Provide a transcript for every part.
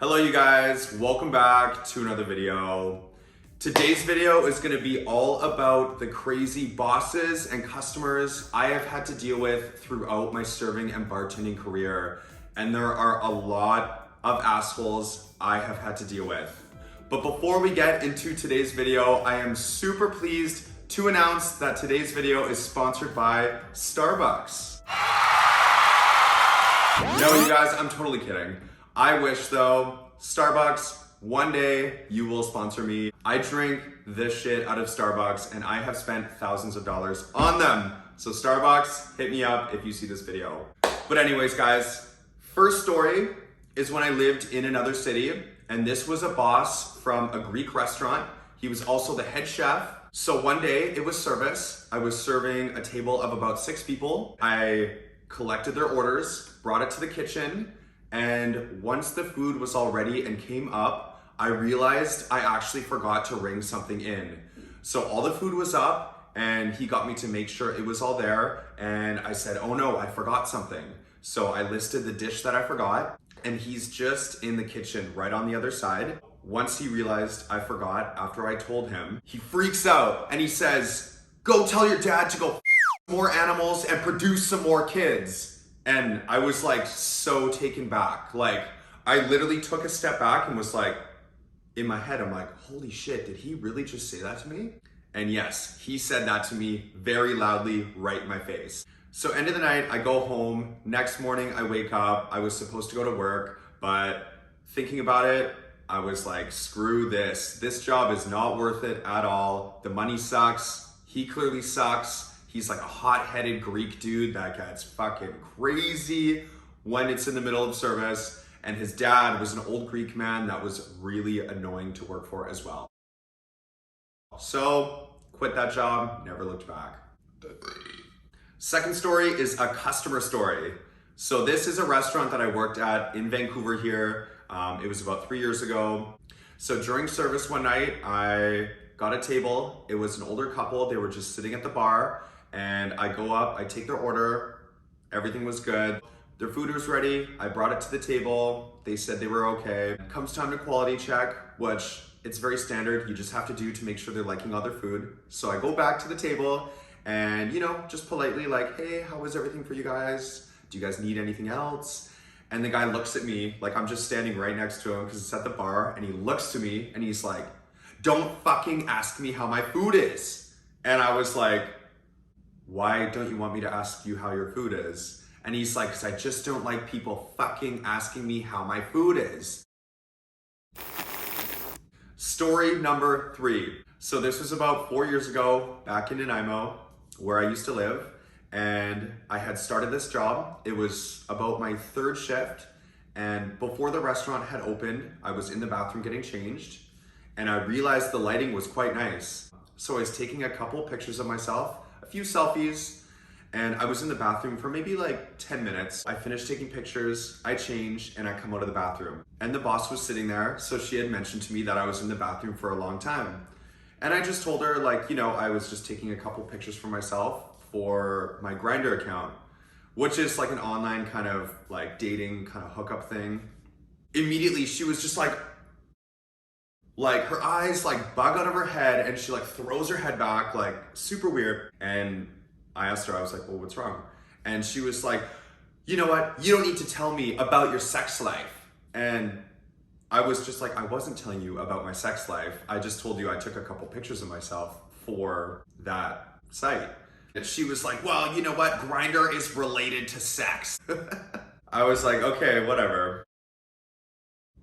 Hello you guys, welcome back to another video. Today's video is gonna be all about the crazy bosses and customers I have had to deal with throughout my serving and bartending career. And there are a lot of assholes I have had to deal with. But before we get into today's video, I am super pleased to announce that today's video is sponsored by Starbucks. No, you guys, I'm totally kidding. I wish though, Starbucks, one day you will sponsor me. I drink this shit out of Starbucks and I have spent thousands of dollars on them. So Starbucks, hit me up if you see this video. But anyways, guys, first story is when I lived in another city, and this was a boss from a Greek restaurant. He was also the head chef. So one day it was service. I was serving a table of about 6 people. I collected their orders, brought it to the kitchen, and once the food was all ready and came up, I realized I actually forgot to ring something in. So all the food was up and he got me to make sure it was all there, and I said, oh no, I forgot something. So I listed the dish that I forgot, and he's just in the kitchen right on the other side. Once he realized I forgot, after I told him, he freaks out and he says, go tell your dad to go more animals and produce some more kids. And I was like so taken back. Like I literally took a step back and was like, in my head, I'm like, holy shit, did he really just say that to me? And yes, he said that to me very loudly right in my face. So end of the night, I go home. Next morning, I wake up. I was supposed to go to work, but thinking about it, I was like, screw this. This job is not worth it at all. The money sucks. He clearly sucks. He's like a hot-headed Greek dude that gets fucking crazy when it's in the middle of service. And his dad was an old Greek man that was really annoying to work for as well. So, quit that job, never looked back. Second story is a customer story. So this is a restaurant that I worked at in Vancouver here. It was about 3 years ago. So during service one night, I got a table. It was an older couple. They were just sitting at the bar. And I go up, I take their order, everything was good. Their food was ready, I brought it to the table, they said they were okay. Comes time to quality check, which it's very standard, you just have to do to make sure they're liking all their food. So I go back to the table and, just politely like, hey, how was everything for you guys? Do you guys need anything else? And the guy looks at me like I'm just standing right next to him because it's at the bar, and he looks to me and he's like, don't fucking ask me how my food is. And I was like, why don't you want me to ask you how your food is? And he's like, because I just don't like people fucking asking me how my food is. Story number 3. So this was about 4 years ago, back in Nanaimo, where I used to live. And I had started this job. It was about my 3rd shift. And before the restaurant had opened, I was in the bathroom getting changed. And I realized the lighting was quite nice. So I was taking a couple pictures of myself, a few selfies, and I was in the bathroom for maybe like 10 minutes. I finished taking pictures, I changed, and I come out of the bathroom. And the boss was sitting there, so she had mentioned to me that I was in the bathroom for a long time. And I just told her like, I was just taking a couple pictures for myself for my Grindr account, which is like an online kind of like dating kind of hookup thing. Immediately, she was just like her eyes like bug out of her head, and she like throws her head back, like super weird. And I asked her, I was like, well, what's wrong? And she was like, you know what? You don't need to tell me about your sex life. And I was just like, I wasn't telling you about my sex life. I just told you I took a couple pictures of myself for that site. And she was like, well, you know what? Grindr is related to sex. I was like, okay, whatever.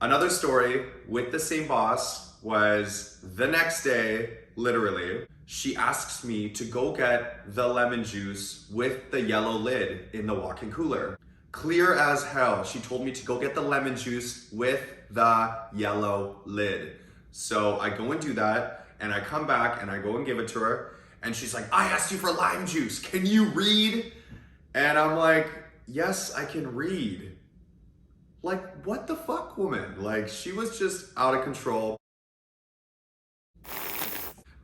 Another story with the same boss was the next day, literally, she asks me to go get the lemon juice with the yellow lid in the walk-in cooler. Clear as hell, she told me to go get the lemon juice with the yellow lid. So I go and do that, and I come back and I go and give it to her, and she's like, I asked you for lime juice, can you read? And I'm like, yes, I can read. Like, what the fuck, woman? Like, she was just out of control.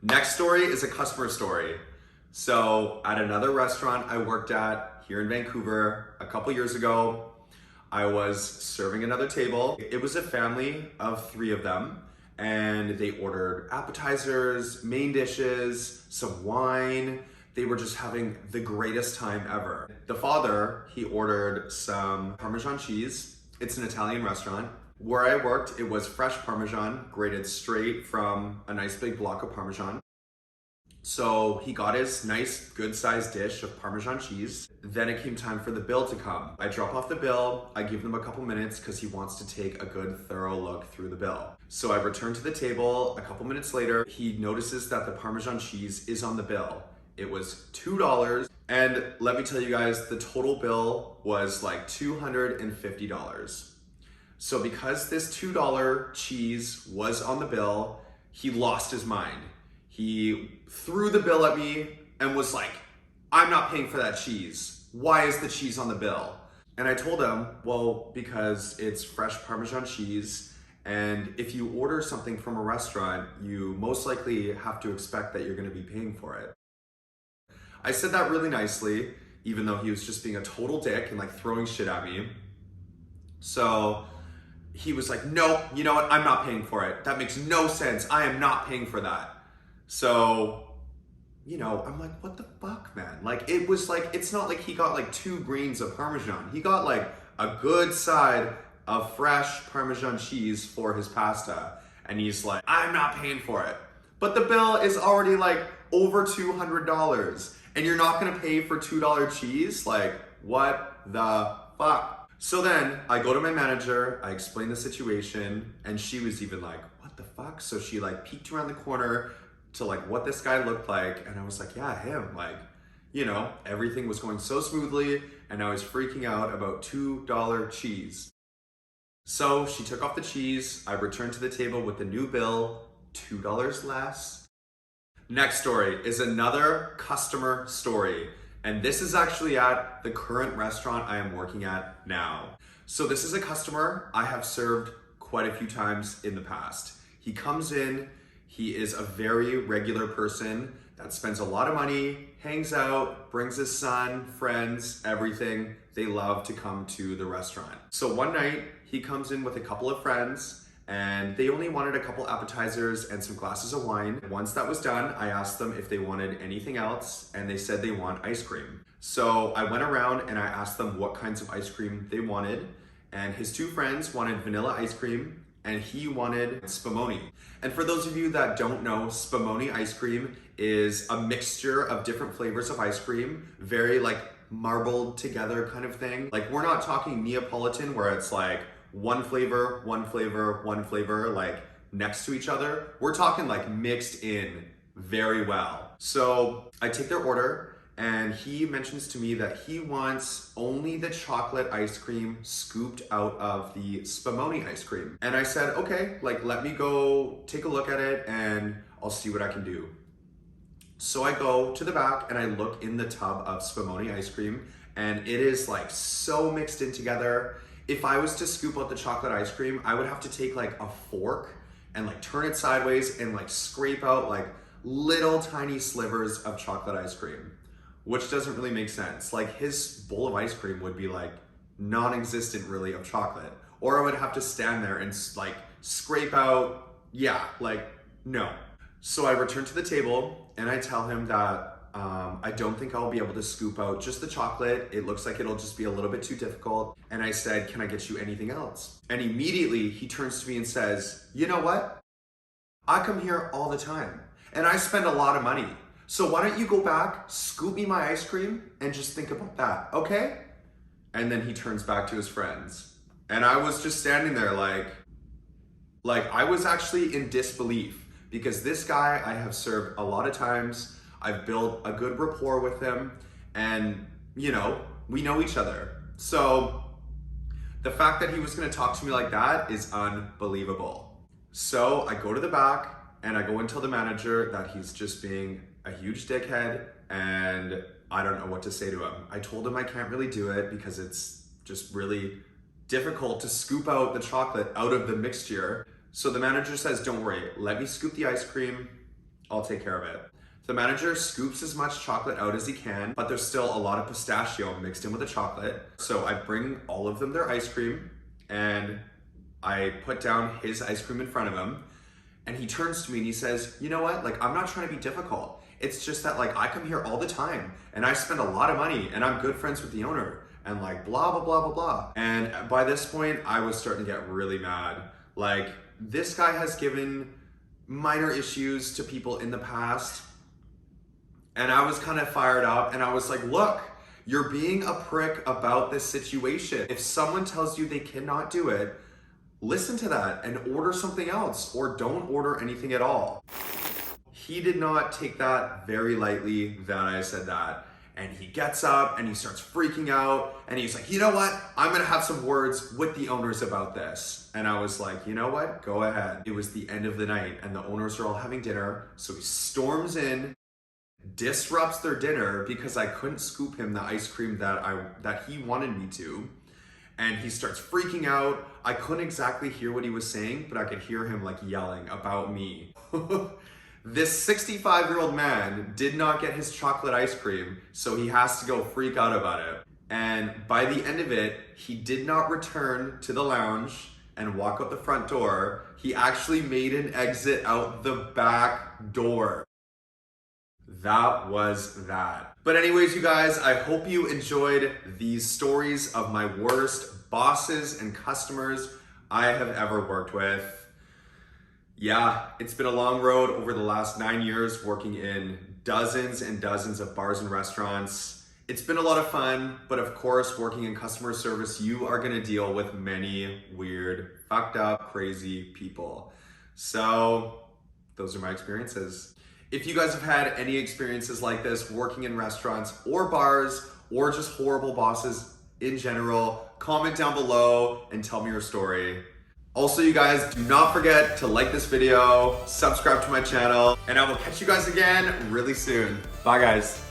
Next story is a customer story. So at another restaurant I worked at here in Vancouver a couple years ago, I was serving another table. It was a family of 3 of them, and they ordered appetizers, main dishes, some wine. They were just having the greatest time ever. The father, he ordered some Parmesan cheese. It's an Italian restaurant. Where I worked, it was fresh Parmesan, grated straight from a nice big block of Parmesan. So he got his nice, good sized dish of Parmesan cheese. Then it came time for the bill to come. I drop off the bill, I give them a couple minutes because he wants to take a good, thorough look through the bill. So I return to the table. A couple minutes later, he notices that the Parmesan cheese is on the bill. It was $2. And let me tell you guys, the total bill was like $250. So because this $2 cheese was on the bill, he lost his mind. He threw the bill at me and was like, I'm not paying for that cheese. Why is the cheese on the bill? And I told him, well, because it's fresh Parmesan cheese, and if you order something from a restaurant, you most likely have to expect that you're gonna be paying for it. I said that really nicely, even though he was just being a total dick and like throwing shit at me. So he was like, no, you know what? I'm not paying for it. That makes no sense. I am not paying for that. So, you know, I'm like, what the fuck, man? Like, it was like, it's not like he got like 2 grains of Parmesan. He got like a good side of fresh Parmesan cheese for his pasta. And he's like, I'm not paying for it. But the bill is already like over $200. And you're not gonna pay for $2 cheese? Like, what the fuck? So then I go to my manager, I explain the situation, and she was even like, what the fuck? So she like peeked around the corner to like what this guy looked like, and I was like, yeah, him. Like, you know, everything was going so smoothly, and I was freaking out about $2 cheese. So she took off the cheese, I returned to the table with the new bill, $2 less. Next story is another customer story, and this is actually at the current restaurant I am working at now. So this is a customer I have served quite a few times in the past. He comes in, he is a very regular person that spends a lot of money, hangs out, brings his son, friends, everything. They love to come to the restaurant. So one night, he comes in with a couple of friends, and they only wanted a couple appetizers and some glasses of wine. Once that was done, I asked them if they wanted anything else, and they said they want ice cream. So I went around and I asked them what kinds of ice cream they wanted, and his 2 friends wanted vanilla ice cream, and he wanted Spumoni. And for those of you that don't know, Spumoni ice cream is a mixture of different flavors of ice cream, very like marbled together kind of thing. Like, we're not talking Neapolitan where it's like one flavor, like next to each other. We're talking like mixed in very well. So I take their order, and he mentions to me that he wants only the chocolate ice cream scooped out of the Spumoni ice cream. And I said, okay, like let me go take a look at it and I'll see what I can do. So I go to the back and I look in the tub of Spumoni ice cream, and it is like so mixed in together. If I was to scoop out the chocolate ice cream, I would have to take like a fork and like turn it sideways and like scrape out like little tiny slivers of chocolate ice cream, which doesn't really make sense. Like, his bowl of ice cream would be like non-existent really of chocolate, or I would have to stand there and like scrape out, yeah, like no. So I return to the table and I tell him that I don't think I'll be able to scoop out just the chocolate. It looks like it'll just be a little bit too difficult. And I said, can I get you anything else? And immediately he turns to me and says, you know what? I come here all the time and I spend a lot of money. So why don't you go back, scoop me my ice cream, and just think about that, okay? And then he turns back to his friends. And I was just standing there like I was actually in disbelief, because this guy I have served a lot of times. I've built a good rapport with him, and you know, we know each other. So the fact that he was gonna talk to me like that is unbelievable. So I go to the back and I go and tell the manager that he's just being a huge dickhead, and I don't know what to say to him. I told him I can't really do it because it's just really difficult to scoop out the chocolate out of the mixture. So the manager says, don't worry, let me scoop the ice cream, I'll take care of it. The manager scoops as much chocolate out as he can, but there's still a lot of pistachio mixed in with the chocolate. So I bring all of them their ice cream and I put down his ice cream in front of him. And he turns to me and he says, you know what? Like, I'm not trying to be difficult. It's just that like I come here all the time and I spend a lot of money and I'm good friends with the owner and like blah, blah, blah, blah, blah. And by this point, I was starting to get really mad. Like, this guy has given minor issues to people in the past. And I was kind of fired up and I was like, look, you're being a prick about this situation. If someone tells you they cannot do it, listen to that and order something else or don't order anything at all. He did not take that very lightly that I said that. And he gets up and he starts freaking out and he's like, you know what? I'm gonna have some words with the owners about this. And I was like, you know what? Go ahead. It was the end of the night and the owners are all having dinner. So he storms in, disrupts their dinner because I couldn't scoop him the ice cream that he wanted me to. And he starts freaking out. I couldn't exactly hear what he was saying, but I could hear him like yelling about me. This 65-year-old man did not get his chocolate ice cream, so he has to go freak out about it. And by the end of it, he did not return to the lounge and walk out the front door. He actually made an exit out the back door. That was that. But anyways, you guys, I hope you enjoyed these stories of my worst bosses and customers I have ever worked with. Yeah, it's been a long road over the last 9 years working in dozens and dozens of bars and restaurants. It's been a lot of fun, but of course, working in customer service, you are gonna deal with many weird, fucked up, crazy people. So those are my experiences. If you guys have had any experiences like this working in restaurants or bars or just horrible bosses in general, comment down below and tell me your story. Also, you guys, do not forget to like this video, subscribe to my channel, and I will catch you guys again really soon. Bye, guys.